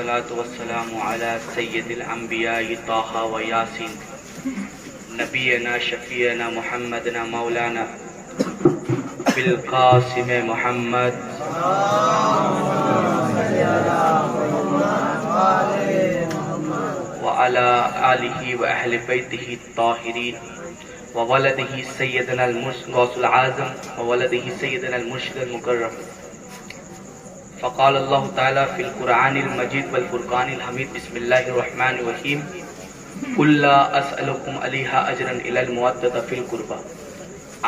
والصلاة والسلام على سید الانبیاء طه و یاسین نبینا شفیعنا محمدنا مولانا بالقاسم محمد وعلى آلہ و اہل بیتہ الطاہرین وولدہ سیدنا غوث العظم وولدہ سیدنا المرشد المکرم. فقال اللہ تعالی فی القرآن المجید والفرقان الحمید بسم اللہ الرحمن الرحیم قل لا اسألکم علیہ اجرا الا المودۃ فی القربى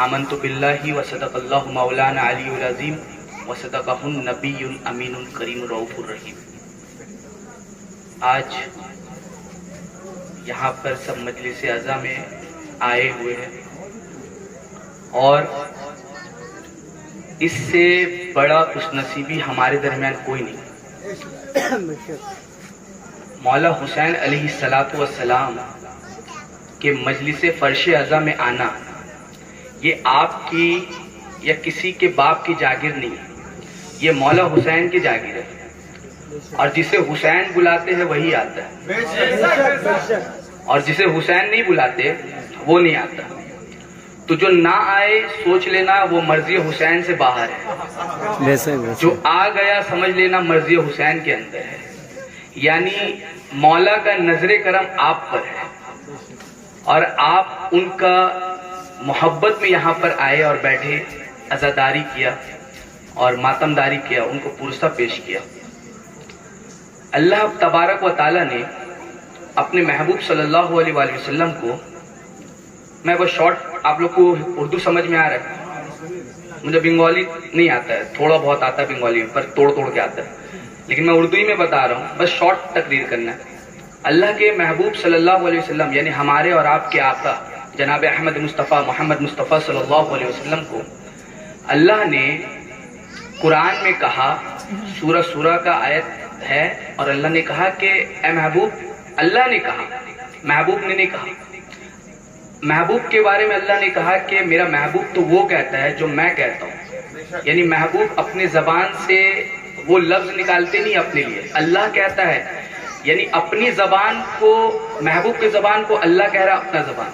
آمنت باللہ وصدق اللہ مولانا علی العظیم وصدقہ النبی الامین الکریم الرؤوف الرحیم. آج یہاں پر سب مجلس اعزا میں آئے ہوئے ہیں اور اس سے بڑا خوش نصیبی ہمارے درمیان کوئی نہیں. مولا حسین علیہ السلام کے مجلس فرش اعزا میں آنا یہ آپ کی یا کسی کے باپ کی جاگیر نہیں، یہ مولا حسین کی جاگیر ہے اور جسے حسین بلاتے ہیں وہی آتا ہے اور جسے حسین نہیں بلاتے وہ نہیں آتا. تو جو نہ آئے سوچ لینا وہ مرضی حسین سے باہر ہے، جو آ گیا سمجھ لینا مرضی حسین کے اندر ہے. یعنی مولا کا نظر کرم آپ پر ہے اور آپ ان کا محبت میں یہاں پر آئے اور بیٹھے، عزاداری کیا اور ماتمداری کیا، ان کو پرسہ پیش کیا. اللہ تبارک و تعالیٰ نے اپنے محبوب صلی اللہ علیہ وآلہ وسلم کو، میں وہ شارٹ آپ لوگ کو اردو سمجھ میں آ رہا ہے، مجھے بنگالی نہیں آتا ہے، تھوڑا بہت آتا ہے بنگالی پر توڑ کے آتا ہے، لیکن میں اردو ہی میں بتا رہا ہوں، بس شارٹ تقریر کرنا ہے. اللہ کے محبوب صلی اللہ علیہ وسلم یعنی ہمارے اور آپ کے آقا جناب احمد مصطفیٰ محمد مصطفیٰ صلی اللہ علیہ وسلم کو اللہ نے قرآن میں کہا، سورہ کا آیت ہے اور اللہ نے کہا کہ اے محبوب، اللہ نے کہا، محبوب نے نہیں کہا. محبوب کے بارے میں اللہ نے کہا کہ میرا محبوب تو وہ کہتا ہے جو میں کہتا ہوں. یعنی محبوب اپنے زبان سے وہ لفظ نکالتے نہیں اپنے لیے، اللہ کہتا ہے. یعنی اپنی زبان کو، محبوب کی زبان کو اللہ کہہ رہا اپنا زبان.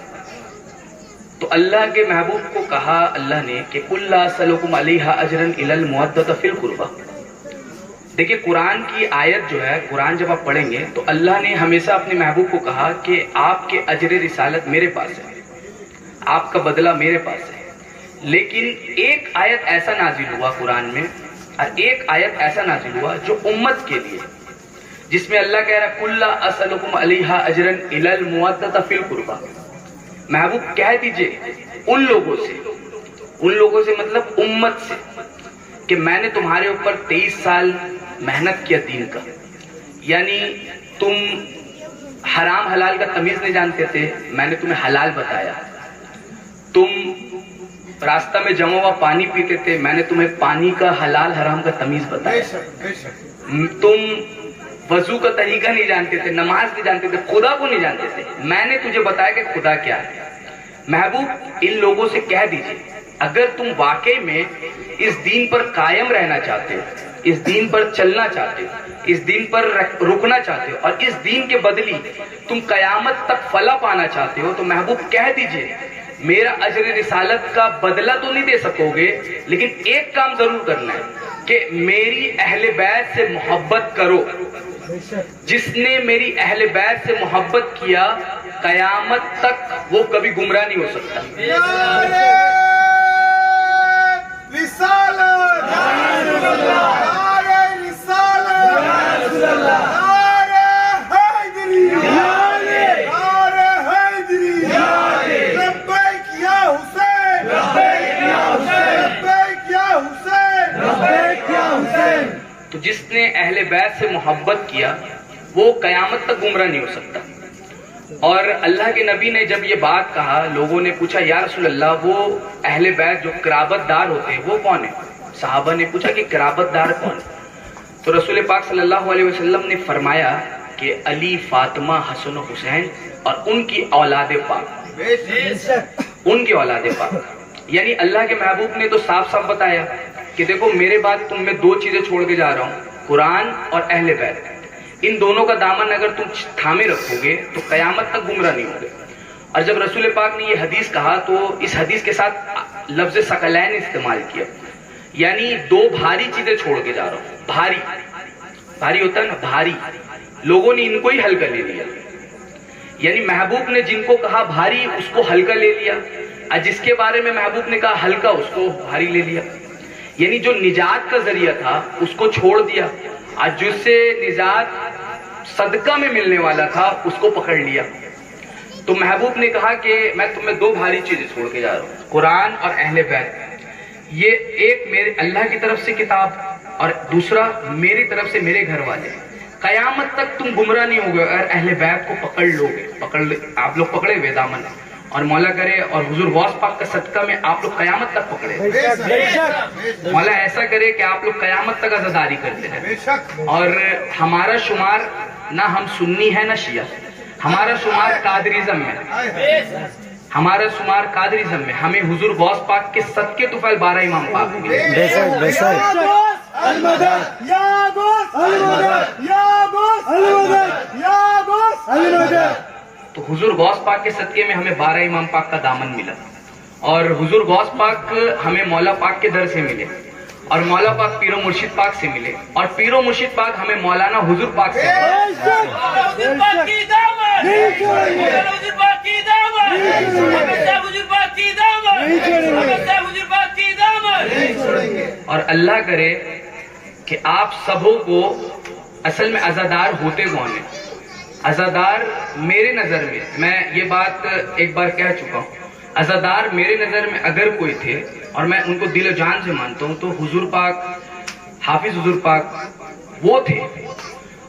تو اللہ کے محبوب کو کہا اللہ نے کہ قل لا اسألکم علیہ اجرا الا المودۃ فی القربى. دیکھیں قرآن کی آیت جو ہے، قرآن جب آپ پڑھیں گے تو اللہ نے ہمیشہ اپنے محبوب کو کہا کہ آپ کے اجر رسالت میرے پاس ہے، آپ کا بدلہ میرے پاس ہے. لیکن ایک آیت ایسا نازل ہوا قرآن میں اور ایک آیت ایسا نازل ہوا جو امت کے لیے، جس میں اللہ کہہ رہا قل لا اسألکم علیہ اجرا الا المودۃ فی القربى. محبوب کہہ دیجئے ان لوگوں سے مطلب امت سے کہ میں نے تمہارے اوپر 23 سال محنت کیا دین کا. یعنی تم حرام حلال کا تمیز نہیں جانتے تھے، میں نے تمہیں حلال بتایا. تم راستہ میں جمع ہوا پانی پیتے تھے، میں نے تمہیں پانی کا حلال حرام کا تمیز بتایا. تم وضو کا طریقہ نہیں جانتے تھے، نماز نہیں جانتے تھے، خدا کو نہیں جانتے تھے، میں نے تجھے بتایا کہ خدا کیا ہے. محبوب ان لوگوں سے کہہ دیجئے اگر تم واقعی میں اس دین پر قائم رہنا چاہتے ہو، اس دین پر چلنا چاہتے ہو، اس دین پر رکنا چاہتے ہو اور اس دین کے بدلی تم قیامت تک فلاح پانا چاہتے ہو، تو محبوب کہہ دیجئے میرا اجر رسالت کا بدلہ تو نہیں دے سکو گے، لیکن ایک کام ضرور کرنا ہے کہ میری اہل بیت سے محبت کرو. جس نے میری اہل بیت سے محبت کیا قیامت تک وہ کبھی گمراہ نہیں ہو سکتا. تو جس نے اہل بیت سے محبت کیا وہ قیامت تک گمراہ نہیں ہو سکتا. اور اللہ کے نبی نے جب یہ بات کہا، لوگوں نے پوچھا یا رسول اللہ وہ اہل بیت جو قرابت دار ہوتے ہیں وہ کون ہے؟ صحابہ نے پوچھا کہ قرابت دار کون ہے؟ تو رسول پاک صلی اللہ علیہ وسلم نے فرمایا کہ علی، فاطمہ، حسن و حسین اور ان کی اولاد پاک، ان کی اولاد پاک. یعنی اللہ کے محبوب نے تو صاف صاف بتایا کہ دیکھو میرے بعد تم میں دو چیزیں چھوڑ کے جا رہا ہوں، قرآن اور اہل بیت. ان دونوں کا دامن اگر تم تھامے رکھو گے تو قیامت تک گمراہ نہیں ہوگے. اور جب رسول پاک نے یہ حدیث کہا تو اس حدیث کے ساتھ لفظ ثقلین استعمال کیا, یعنی دو بھاری چیزیں چھوڑ کے جا رہا ہوں. بھاری بھاری ہوتا ہے نا, بھاری, لوگوں نے ان کو ہی ہلکا لے لیا. یعنی محبوب نے جن کو کہا بھاری اس کو ہلکا لے لیا, اور جس کے بارے میں محبوب نے کہا ہلکا اس کو بھاری لے لیا. یعنی جو نجات کا ذریعہ تھا اس کو چھوڑ دیا, اور جس سے نجات صدقہ میں ملنے والا تھا اس کو پکڑ لیا. تو محبوب نے کہا کہ میں تمہیں دو بھاری چیزیں چھوڑ کے جا رہا ہوں, قرآن اور اہل بیت. یہ ایک میرے اللہ کی طرف سے کتاب, اور دوسرا میری طرف سے میرے گھر والے. قیامت تک تم گمراہ نہیں ہوگے اگر اہل بیت کو پکڑ لو گے. آپ لوگ پکڑے ہوئے دامن, اور مولا کرے اور حضور غوث پاک کا صدقہ میں آپ لوگ قیامت تک پکڑے. مولا ایسا کرے کہ آپ لوگ قیامت تک عزاداری کرتے رہیں. اور ہمارا شمار نہ ہم سنی ہے نہ شیعہ, ہمارا شمار قادریزم میں, ہمارا شمار قادریزم میں. ہمیں حضور غوث پاک کے صدقے طفیل 12 امام پاک ملے. تو حضور غوث پاک کے صدقے میں ہمیں 12 امام پاک کا دامن ملا, اور حضور غوث پاک ہمیں مولا پاک کے در سے ملے, اور مولا پاک پیر و مرشد پاک سے ملے, اور پیر و مرشد پاک ہمیں مولانا حضور پاک سے اور اللہ کرے کہ آپ سبوں کو اصل میں عزادار ہوتے کون ہیں. عزادار میرے نظر میں یہ بات ایک بار کہہ چکا ہوں, عزادار میرے نظر میں اگر کوئی تھے اور میں ان کو دل و جان سے مانتا ہوں تو حضور پاک, حافظ حضور پاک وہ تھے.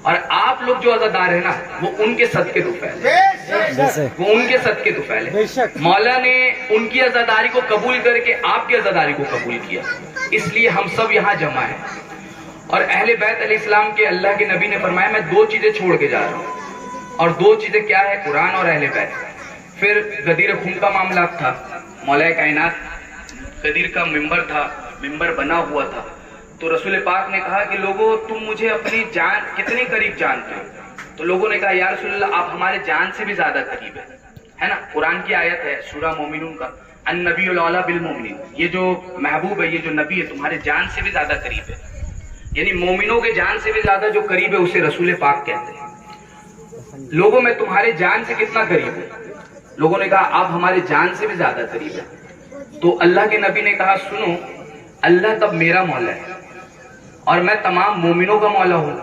اور آپ لوگ جو عزادار ہیں نا وہ ان کے صدقے طفیل ہیں, وہ ان کے صدقے طفیل ہیں. مولا نے ان کی عزاداری کو قبول کر کے آپ کی عزاداری کو قبول کیا, اس لیے ہم سب یہاں جمع ہیں. اور اہل بیت علیہ السلام کے اللہ کے نبی نے فرمایا میں دو چیزیں چھوڑ کے جا رہا ہوں, اور دو چیزیں کیا ہے, قرآن اور اہل بیت. پھر غدیر خون کا معاملہ تھا. مولا کائنات غدیر کا ممبر تھا, ممبر بنا ہوا تھا. تو رسول پاک نے کہا کہ لوگوں تم مجھے اپنی جان کتنے قریب جانتے ہو. تو لوگوں نے کہا یا رسول اللہ آپ ہمارے جان سے بھی زیادہ قریب ہے نا. قرآن کی آیت ہے سورہ مومنون کا, النبی الاولی بالمومنین, یہ جو محبوب ہے, یہ جو نبی ہے تمہارے جان سے بھی زیادہ قریب ہے. یعنی مومنوں کے جان سے بھی زیادہ جو قریب ہے اسے رسول پاک کہتے ہیں. لوگوں میں تمہارے جان سے کتنا قریب ہے؟ لوگوں نے کہا آپ ہمارے جان سے بھی زیادہ قریب ہے. تو اللہ کے نبی نے کہا سنو, اللہ تب میرا مولا ہے اور میں تمام مومنوں کا مولا ہوں.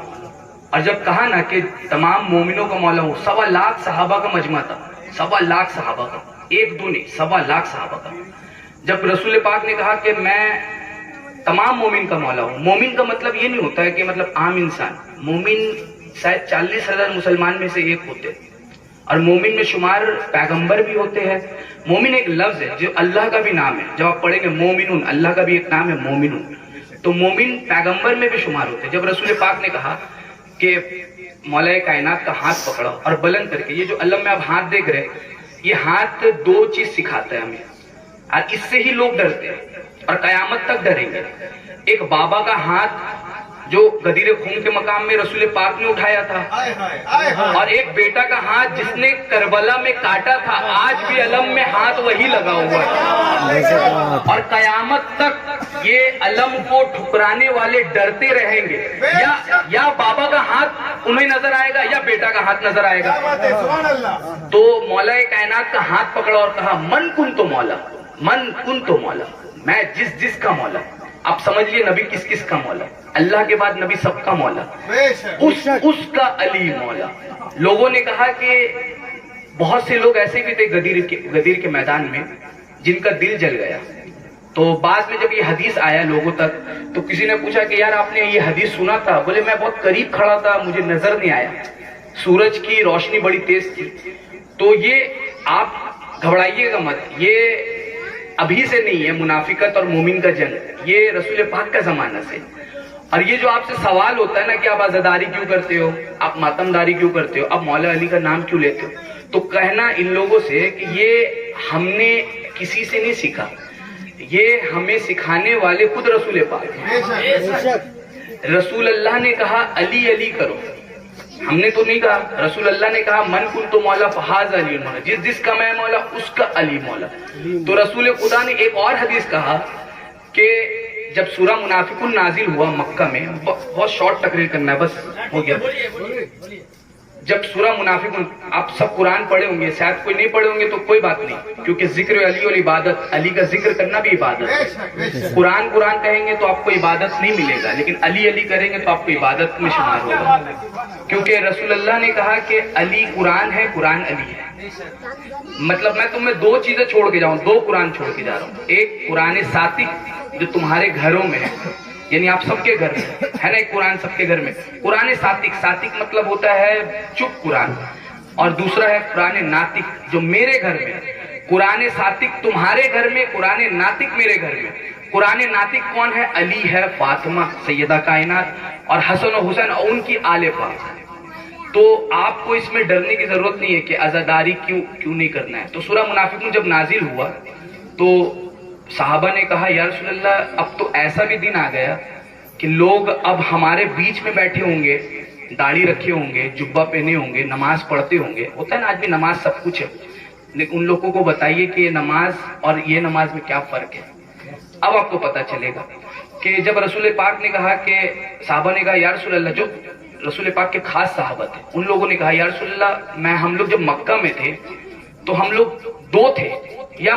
اور جب کہا نا کہ تمام مومنوں کا مولا ہوں, 1.25 لاکھ صحابہ کا مجمع تھا, 1.25 لاکھ صحابہ کا, ایک دو نہیں 1.25 لاکھ صحابہ کا. جب رسول پاک نے کہا کہ میں تمام مومن کا مولا ہوں, مومن کا مطلب یہ نہیں ہوتا ہے کہ مطلب عام انسان, مومن شاید 40,000 مسلمان میں سے ایک ہوتے ہیں, اور مومن میں شمار پیغمبر بھی ہوتے ہیں. مومن ایک لفظ ہے جو اللہ کا بھی نام ہے, جب آپ پڑھیں گے مومنون, اللہ کا بھی ایک نام ہے مومنون, تو مومن پیغمبر میں بھی شمار ہوتے ہیں. جب رسول پاک نے کہا کہ مولا کائنات کا ہاتھ پکڑا اور بلند کر کے, یہ جو علم میں آپ ہاتھ دیکھ رہے ہیں, یہ ہاتھ دو چیز سکھاتا ہے ہمیں, اور اس سے ہی لوگ ڈرتے ہیں اور قیامت تک ڈریں گے. ایک بابا کا ہاتھ جو غدیر خون کے مقام میں رسول پاک نے اٹھایا تھا, اور ایک بیٹا کا ہاتھ جس نے کربلا میں کاٹا تھا, آج بھی علم میں ہاتھ وہی لگا ہوا ہے. اور قیامت تک یہ علم کو ٹھکرانے والے ڈرتے رہیں گے. یا بابا کا ہاتھ انہیں نظر آئے گا یا بیٹا کا ہاتھ نظر آئے گا. تو مولا کائنات کا ہاتھ پکڑا اور کہا من کن تو مولا, من کن تو مولا, میں جس کا مولا. آپ سمجھئے نبی کس کا مولا, اللہ کے بعد نبی سب کا مولا, اس کا علی مولا. لوگوں نے کہا کہ بہت سے لوگ ایسے بھی تھے غدیر کے میدان میں جن کا دل جل گیا. تو بعد میں جب یہ حدیث آیا لوگوں تک تو کسی نے پوچھا کہ یار آپ نے یہ حدیث سنا تھا؟ بولے میں بہت قریب کھڑا تھا, مجھے نظر نہیں آیا, سورج کی روشنی بڑی تیز تھی. تو یہ آپ گھبرائیے گا مت, یہ ابھی سے نہیں ہے منافقت اور مومن کا جنگ, یہ رسول پاک کا زمانہ سے. اور یہ جو آپ سے سوال ہوتا ہے نا کہ آپ عزاداری کیوں کرتے ہو, آپ ماتمداری کیوں کرتے ہو, آپ مولا علی کا نام کیوں لیتے ہو, تو کہنا ان لوگوں سے کہ یہ ہم نے کسی سے نہیں سیکھا, یہ ہمیں سکھانے والے خود رسول پاک ہیں. رسول اللہ نے کہا علی علی کرو, ہم نے تو نہیں کہا، رسول اللہ نے کہا من کن تو مولا فہاز علی مولا، جس کا میں مولا اس کا علی مولا۔ تو رسول خدا نے ایک اور حدیث کہا کہ جب سورہ منافقون نازل ہوا مکہ میں، بہت شارٹ تقریر کرنا ہے بس ہو گیا، جب سورہ منافقون، آپ سب قرآن پڑھے ہوں گے، شاید کوئی نہیں پڑھے ہوں گے تو کوئی بات نہیں، کیونکہ ذکر علی اور عبادت، علی کا ذکر کرنا بھی عبادت ہے۔ قرآن کہیں گے تو آپ کو عبادت نہیں ملے گا، لیکن علی کریں گے تو آپ کو عبادت میں شمار ہوگا، کیونکہ رسول اللہ نے کہا کہ علی قرآن ہے، قرآن علی ہے۔ مطلب میں تمہیں دو چیزیں چھوڑ کے جاؤں، دو قرآن چھوڑ کے جا رہا ہوں، ایک قرآن ساتق جو تمہارے گھروں میں ہے، یعنی آپ سب کے گھر میں ہے نا، ایک قرآن سب کے گھر میں، قرآن ساتق مطلب ہوتا ہے چپ قرآن، اور دوسرا ہے قرآن ناطق جو میرے گھر میں، قرآن ساتق تمہارے گھر میں، قرآن ناطق میرے گھر میں۔ قرآن ناطق کون ہے؟ علی ہے، فاطمہ سیدہ کائنات، اور حسن و حسین اور ان کی آل پاک۔ تو آپ کو اس میں ڈرنے کی ضرورت نہیں ہے کہ عزاداری کیوں نہیں کرنا ہے۔ تو سورہ منافقون جب نازل ہوا تو صحابہ نے کہا یا رسول اللہ اب تو ایسا بھی دن آ گیا کہ لوگ اب ہمارے بیچ میں بیٹھے ہوں گے، داڑھی رکھے ہوں گے، جبہ پہنے ہوں گے، نماز پڑھتے ہوں گے، ہوتا ہے نا آدمی نماز سب کچھ ہے، لیکن ان لوگوں کو بتائیے کہ نماز اور یہ نماز میں کیا فرق ہے۔ اب آپ کو پتہ چلے گا کہ جب رسول پاک نے کہا کہ صحابہ نے کہا یا رسول اللہ، جو رسول پاک کے خاص صحابہ تھے ان لوگوں نے کہا یا رسول اللہ ہم لوگ جب مکہ میں تھے تو ہم لوگ دو تھے، یا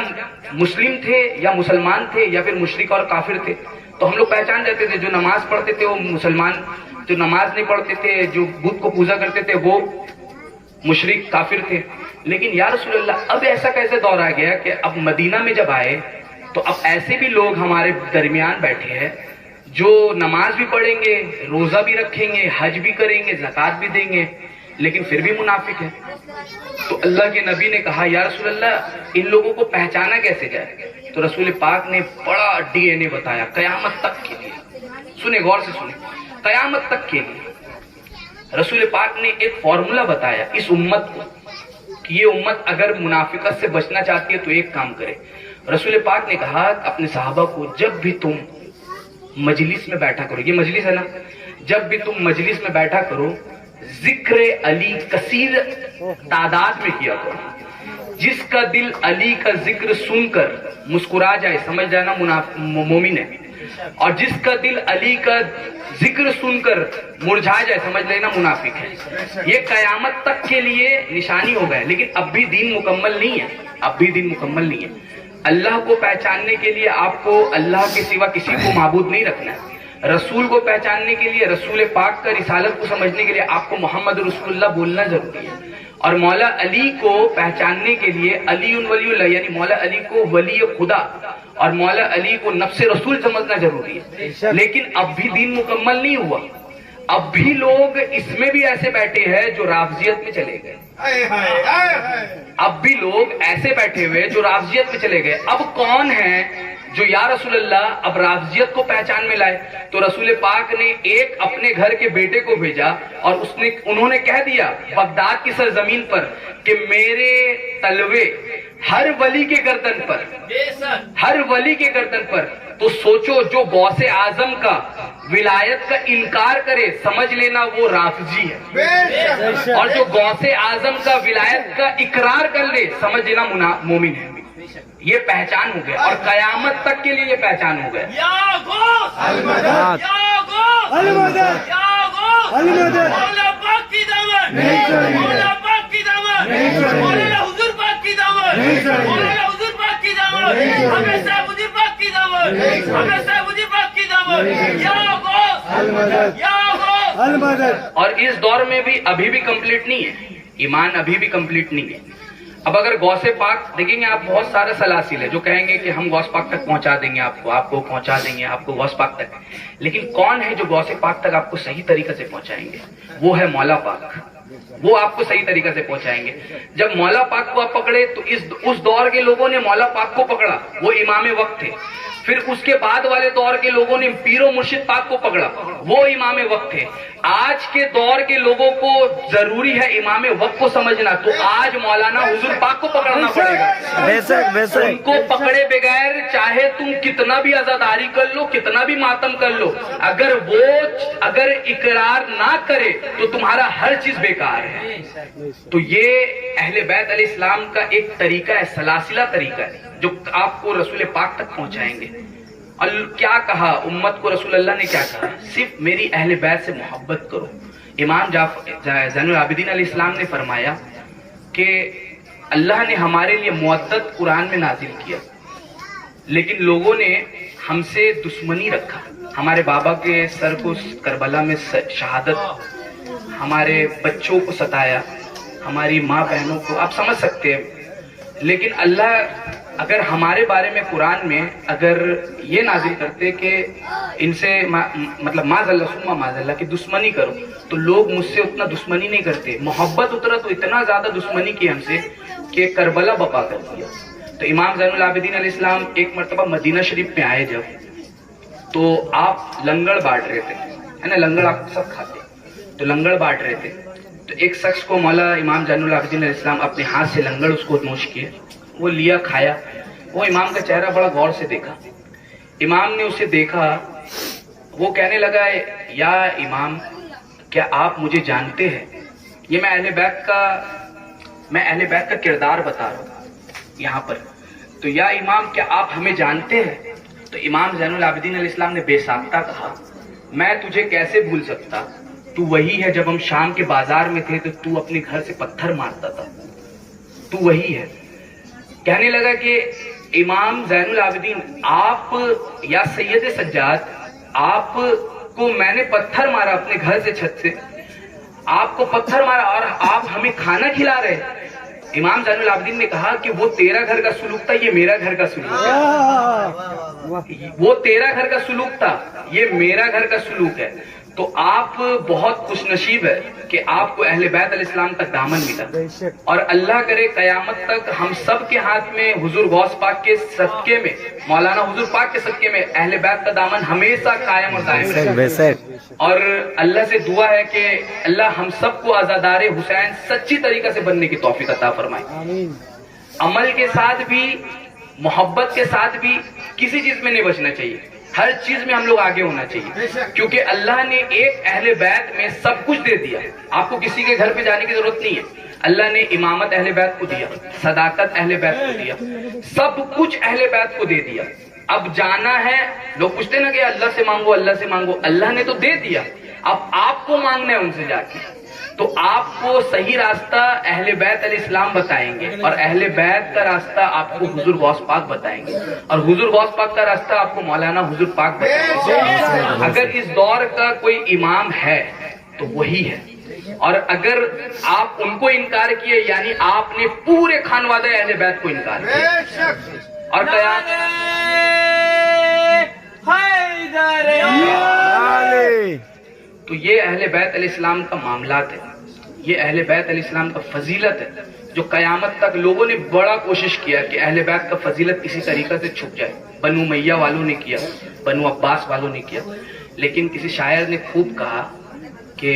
مسلم تھے یا مسلمان تھے یا پھر مشرک اور کافر تھے، تو ہم لوگ پہچان جاتے تھے، جو نماز پڑھتے تھے وہ مسلمان، جو نماز نہیں پڑھتے تھے، جو بت کو پوجا کرتے تھے وہ مشرک کافر تھے۔ لیکن یا رسول اللہ اب ایسا کیسے دور آ گیا کہ اب مدینہ میں جب آئے تو اب ایسے بھی لوگ ہمارے درمیان بیٹھے ہیں جو نماز بھی پڑھیں گے، روزہ بھی رکھیں گے، حج بھی کریں گے، زکوٰۃ بھی دیں گے، لیکن پھر بھی منافق ہیں۔ تو اللہ کے نبی نے کہا یا رسول اللہ ان لوگوں کو پہچانا کیسے جائے؟ تو رسول پاک نے بڑا ڈی این اے بتایا قیامت تک کے لیے، سنیں غور سے سنیں، قیامت تک کے لیے رسول پاک نے ایک فارمولا بتایا اس امت کو کہ یہ امت اگر منافقت سے بچنا چاہتی ہے تو ایک کام کرے۔ رسول پاک نے کہا اپنے صحابہ کو جب بھی تم مجلس میں بیٹھا کرو، یہ مجلس ہے نا، جب بھی تم مجلس میں بیٹھا کرو ذکر علی کثیر تعداد میں کیا کرو، جس کا دل علی کا ذکر سن کر مسکرا جائے سمجھ جانا مومن ہے، اور جس کا دل علی کا ذکر سن کر مرجھا جائے سمجھ لینا منافق ہے۔ یہ قیامت تک کے لیے نشانی ہو گئے، لیکن اب بھی دین مکمل نہیں ہے، اب بھی دین مکمل نہیں ہے۔ اللہ کو پہچاننے کے لیے آپ کو اللہ کے سوا کسی کو معبود نہیں رکھنا ہے، رسول کو پہچاننے کے لیے، رسول پاک کا رسالت کو سمجھنے کے لیے آپ کو محمد رسول اللہ بولنا ضروری ہے، اور مولا علی کو پہچاننے کے لیے علی ولی اللہ یعنی مولا علی کو ولی خدا اور مولا علی کو نفس رسول سمجھنا ضروری ہے۔ لیکن اب بھی دین مکمل نہیں ہوا، اب بھی لوگ اس میں بھی ایسے بیٹھے ہیں جو رافضیت میں چلے گئے، اب بھی لوگ ایسے بیٹھے ہوئے جو رافضیت میں چلے گئے۔ اب کون ہیں جو یا رسول اللہ اب رافضیت کو پہچان میں لائے؟ تو رسول پاک نے ایک اپنے گھر کے بیٹے کو بھیجا اور انہوں نے کہہ دیا بغداد کی سرزمین پر کہ میرے تلوے ہر ولی کے گردن پر، ہر ولی کے گردن پر۔ تو سوچو جو غوث اعظم کا ولایت کا انکار کرے سمجھ لینا وہ رافضی ہے، اور جو غوث اعظم کا ولایت کا اقرار کر لے سمجھ لینا مومن ہے۔ یہ پہچان ہو گیا اور قیامت تک کے لیے یہ پہچان ہو گیا۔ اور اس دور میں بھی ابھی بھی کمپلیٹ نہیں ہے، ایمان ابھی بھی کمپلیٹ نہیں ہے۔ اب اگر غوث پاک دیکھیں گے آپ بہت سارے سلاسل ہے جو کہیں گے کہ ہم غوث پاک تک پہنچا دیں گے، آپ کو پہنچا دیں گے، آپ کو غوث پاک تک، لیکن کون ہے جو غوث پاک تک آپ کو صحیح طریقے سے پہنچائیں گے؟ وہ ہے مولا پاک، وہ آپ کو صحیح طریقے سے پہنچائیں گے۔ جب مولا پاک کو آپ پکڑے تو اس دور کے لوگوں نے مولا پاک کو پکڑا، وہ امام وقت تھے۔ پھر اس کے بعد والے دور کے لوگوں نے پیر و مرشد پاک کو پکڑا، وہ امام وقت تھے۔ آج کے دور کے لوگوں کو ضروری ہے امام وقت کو سمجھنا، تو آج مولانا حضور پاک کو پکڑنا پڑے گا۔ ان کو پکڑے بغیر چاہے تم کتنا بھی عزاداری کر لو، کتنا بھی ماتم کر لو، اگر اقرار نہ کرے تو تمہارا ہر چیز بیکار ہے۔ تو یہ اہل بیت علیہ السلام کا ایک طریقہ ہے، سلاسلہ طریقہ ہے، جو آپ کو رسول پاک تک پہنچائیں گے۔ اور کیا کہا امت کو رسول اللہ نے، کیا کہا؟ صرف میری اہل بیت سے محبت کرو۔ امام زین العابدین علیہ السلام نے فرمایا کہ اللہ نے ہمارے لیے معدت قرآن میں نازل کیا، لیکن لوگوں نے ہم سے دشمنی رکھا۔ ہمارے بابا کے سر کو کربلا میں شہادت، ہمارے بچوں کو ستایا، ہماری ماں بہنوں کو، آپ سمجھ سکتے ہیں۔ لیکن اللہ اگر ہمارے بارے میں قرآن میں اگر یہ نازل کرتے کہ ان سے مطلب معاذ اللہ کی دشمنی کرو، تو لوگ مجھ سے اتنا دشمنی نہیں کرتے۔ محبت اترا تو اتنا زیادہ دشمنی کی ہم سے کہ کربلا بپا کر دیا۔ تو امام زین العابدین علیہ السلام ایک مرتبہ مدینہ شریف میں آئے جب، تو آپ لنگر بانٹ رہے تھے، ہے نا، لنگر آپ سب کھاتے، تو لنگر بانٹ رہے تھے۔ تو ایک شخص کو مولا امام زین العابدین علیہ السلام اپنے ہاتھ سے لنگر اس کو نوش کیے، وہ لیا، کھایا۔ وہ امام کا چہرہ بڑا غور سے دیکھا، امام نے اسے دیکھا، وہ کہنے لگا یا امام کیا آپ مجھے جانتے ہیں؟ یہ میں اہل بیت کا کردار بتا رہا ہوں یہاں پر۔ تو یا امام کیا آپ ہمیں جانتے ہیں؟ تو امام زین العابدین علیہ السلام نے بے ساختہ کہا میں تجھے کیسے بھول سکتا، تو وہی ہے جب ہم شام کے بازار میں تھے تو اپنے گھر سے پتھر مارتا تھا، تو وہی ہے۔ کہنے لگا کہ امام زین العابدین آپ یا سید سجاد، آپ کو میں نے پتھر مارا اپنے گھر سے، چھت سے آپ کو پتھر مارا اور آپ ہمیں کھانا کھلا رہے۔ امام زین العابدین نے کہا کہ وہ تیرا گھر کا سلوک تھا، یہ میرا گھر کا سلوک ہے۔ وہ تیرا گھر کا سلوک تھا، یہ میرا گھر کا سلوک ہے۔ تو آپ بہت خوش نصیب ہے کہ آپ کو اہل بیت علیہ السلام تک دامن ملا، اور اللہ کرے قیامت تک ہم سب کے ہاتھ میں حضور غوث پاک کے صدقے میں، مولانا حضور پاک کے صدقے میں اہل بیت کا دامن ہمیشہ قائم اور دائم رہے۔ اور اللہ سے دعا ہے کہ اللہ ہم سب کو عزادار حسین سچی طریقہ سے بننے کی توفیق عطا فرمائے۔ عمل کے ساتھ بھی، محبت کے ساتھ بھی کسی چیز میں نہیں بچنا چاہیے، ہر چیز میں ہم لوگ آگے ہونا چاہیے، کیونکہ اللہ نے ایک اہل بیت میں سب کچھ دے دیا۔ آپ کو کسی کے گھر پہ جانے کی ضرورت نہیں ہے، اللہ نے امامت اہل بیت کو دیا، صداقت اہل بیت کو دیا، سب کچھ اہل بیت کو دے دیا۔ اب جانا ہے، لوگ پوچھتے نا کہ اللہ سے مانگو، اللہ سے مانگو، اللہ نے تو دے دیا، اب آپ کو مانگنا ہے ان سے جا کے۔ تو آپ کو صحیح راستہ اہل بیت علیہ السلام بتائیں گے، اور اہل بیت کا راستہ آپ کو حضور غوث پاک بتائیں گے، اور حضور غوث پاک کا راستہ آپ کو مولانا حضور پاک بتائیں گے۔ اگر اس دور کا کوئی امام ہے تو وہی ہے، اور اگر آپ ان کو انکار کیے یعنی آپ نے پورے خانوادہ اہل بیت کو انکار کیا۔ اور تو یہ اہل بیت علیہ السلام کا معاملات ہے، یہ اہل بیت علیہ السلام کا فضیلت ہے، جو قیامت تک لوگوں نے بڑا کوشش کیا کہ اہل بیت کا فضیلت کسی طریقہ سے چھپ جائے۔ بنو امیہ والوں نے کیا، بنو عباس والوں نے کیا، لیکن کسی شاعر نے خوب کہا کہ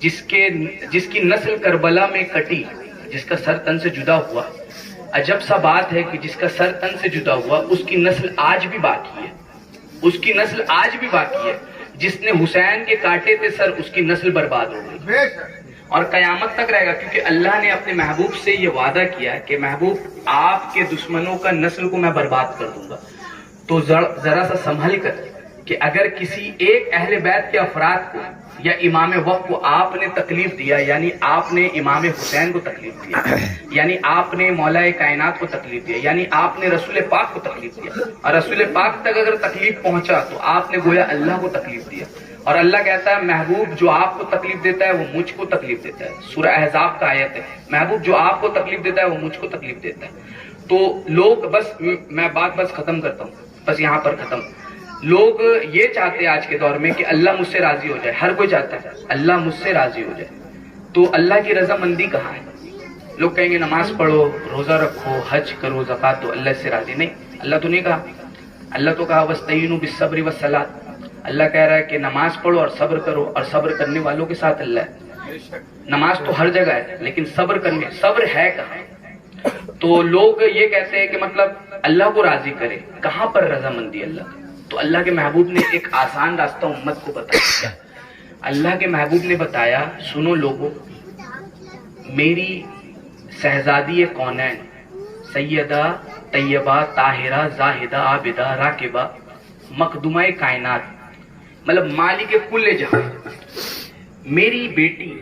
جس کی نسل کربلا میں کٹی، جس کا سر تن سے جدا ہوا، عجب سا بات ہے کہ جس کا سر تن سے جدا ہوا اس کی نسل آج بھی باقی ہے، اس کی نسل آج بھی باقی ہے۔ جس نے حسین کے کاٹے تھے سر، اس کی نسل برباد ہو گئی اور قیامت تک رہے گا، کیونکہ اللہ نے اپنے محبوب سے یہ وعدہ کیا ہے کہ محبوب آپ کے دشمنوں کا نسل کو میں برباد کر دوں گا۔ تو ذرا سا سنبھل کر کہ اگر کسی ایک اہل بیت کے افراد کو یا امام وقت کو آپ نے تکلیف دیا، یعنی آپ نے امام حسین کو تکلیف دیا، یعنی آپ نے مولا کائنات کو تکلیف دیا، یعنی آپ نے رسول پاک کو تکلیف دیا، اور رسول پاک تک اگر تکلیف پہنچا تو آپ نے گویا اللہ کو تکلیف دیا۔ اور اللہ کہتا ہے محبوب جو آپ کو تکلیف دیتا ہے وہ مجھ کو تکلیف دیتا ہے۔ سورہ احزاب کا آیت ہے، محبوب جو آپ کو تکلیف دیتا ہے وہ مجھ کو تکلیف دیتا ہے۔ تو لوگ میں بات ختم کرتا ہوں، بس یہاں پر ختم۔ لوگ یہ چاہتے ہیں آج کے دور میں کہ اللہ مجھ سے راضی ہو جائے، ہر کوئی چاہتا ہے اللہ مجھ سے راضی ہو جائے۔ تو اللہ کی رضامندی کہاں ہے؟ لوگ کہیں گے نماز پڑھو، روزہ رکھو، حج کرو، زکات دو، اللہ سے راضی نہیں۔ اللہ تو نہیں کہا، اللہ تو کہا وَاسْتَعِينُوا بِالصَّبْرِ وَالصَّلَاةِ، اللہ کہہ رہا ہے کہ نماز پڑھو اور صبر کرو، اور صبر کرنے والوں کے ساتھ اللہ ہے۔ نماز تو ہر جگہ ہے لیکن صبر ہے کہاں؟ تو لوگ یہ کہتے ہیں کہ مطلب اللہ کو راضی کرے، کہاں پر رضامندی اللہ؟ تو اللہ کے محبوب نے ایک آسان راستہ امت کو بتایا۔ اللہ کے محبوب نے بتایا، سنو لوگو، میری شہزادی کونین سیدہ طیبہ طاہرہ زاہدہ عابدہ راکبہ مقدمہ کائنات، مطلب مالک کل جہاں، میری بیٹی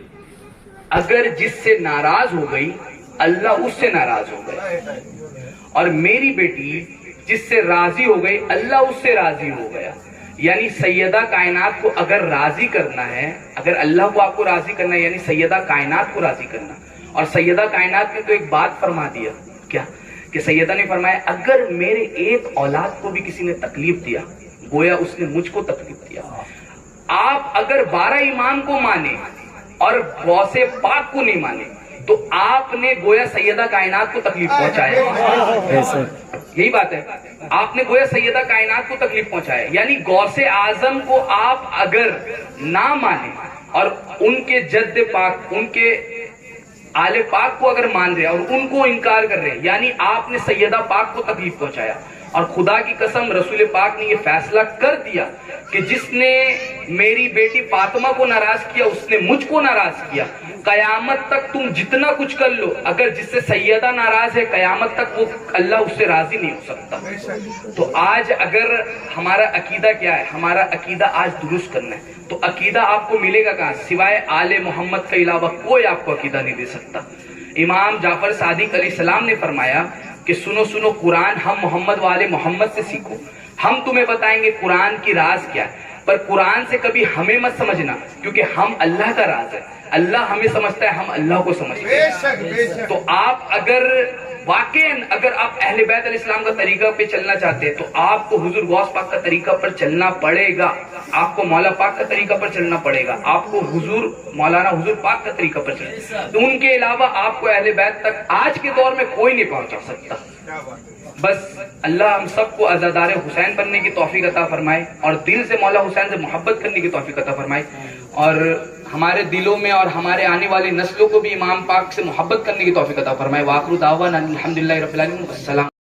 اگر جس سے ناراض ہو گئی اللہ اس سے ناراض ہو گیا، اور میری بیٹی جس سے راضی ہو گئی اللہ اس سے راضی ہو گیا۔ یعنی سیدہ کائنات کو اگر راضی کرنا ہے، اگر اللہ کو آپ کو راضی کرنا ہے، یعنی سیدہ کائنات کو راضی کرنا۔ اور سیدہ کائنات نے تو ایک بات فرما دیا، کیا کہ سیدہ نے فرمایا اگر میرے ایک اولاد کو بھی کسی نے تکلیف دیا گویا اس نے مجھ کو تکلیف دیا۔ آپ اگر 12 امام کو مانے اور غوث پاک کو نہیں مانے تو آپ نے گویا سیدہ کائنات کو تکلیف پہنچایا۔ یہی بات ہے، آپ نے گویا سیدہ کائنات کو تکلیف پہنچایا۔ یعنی غوث اعظم کو آپ اگر نہ مانے اور ان کے جد پاک، ان کے آل پاک کو اگر مان رہے اور ان کو انکار کر رہے، یعنی آپ نے سیدہ پاک کو تکلیف پہنچایا۔ اور خدا کی قسم رسول پاک نے یہ فیصلہ کر دیا کہ جس نے میری بیٹی فاطمہ کو ناراض کیا اس نے مجھ کو ناراض کیا۔ قیامت تک تم جتنا کچھ کر لو، اگر جس سے سیدہ ناراض ہے قیامت تک وہ اللہ اس سے راضی نہیں ہو سکتا۔ تو آج اگر ہمارا عقیدہ کیا ہے؟ ہمارا عقیدہ آج درست کرنا ہے۔ تو عقیدہ آپ کو ملے گا کہاں؟ سوائے آل محمد کے علاوہ کوئی آپ کو عقیدہ نہیں دے سکتا۔ امام جعفر صادق علیہ السلام نے فرمایا کہ سنو سنو قرآن ہم محمد والے محمد سے سیکھو، ہم تمہیں بتائیں گے قرآن کی راز کیا ہے، پر قرآن سے کبھی ہمیں مت سمجھنا کیونکہ ہم اللہ کا راز ہے، اللہ ہمیں سمجھتا ہے، ہم اللہ کو سمجھتے ہیں۔ تو آپ اگر واقعی اگر آپ اہل بیت علیہ السلام کا طریقہ پہ چلنا چاہتے ہیں تو آپ کو حضور غوث پاک کا طریقہ پر چلنا پڑے گا، آپ کو مولا پاک کا طریقہ پر چلنا پڑے گا، آپ کو حضور مولانا حضور پاک کا طریقہ پر چلنا، تو ان کے علاوہ آپ کو اہل بیت تک آج کے دور میں کوئی نہیں پہنچا سکتا۔ بس اللہ ہم سب کو عزادار حسین بننے کی توفیق عطا فرمائے اور دل سے مولا حسین سے محبت کرنے کی توفیق عطا فرمائے، اور ہمارے دلوں میں اور ہمارے آنے والی نسلوں کو بھی امام پاک سے محبت کرنے کی توفیق عطا فرمائے۔ وآخر دعوانا الحمدللہ رب العالمین، السلام۔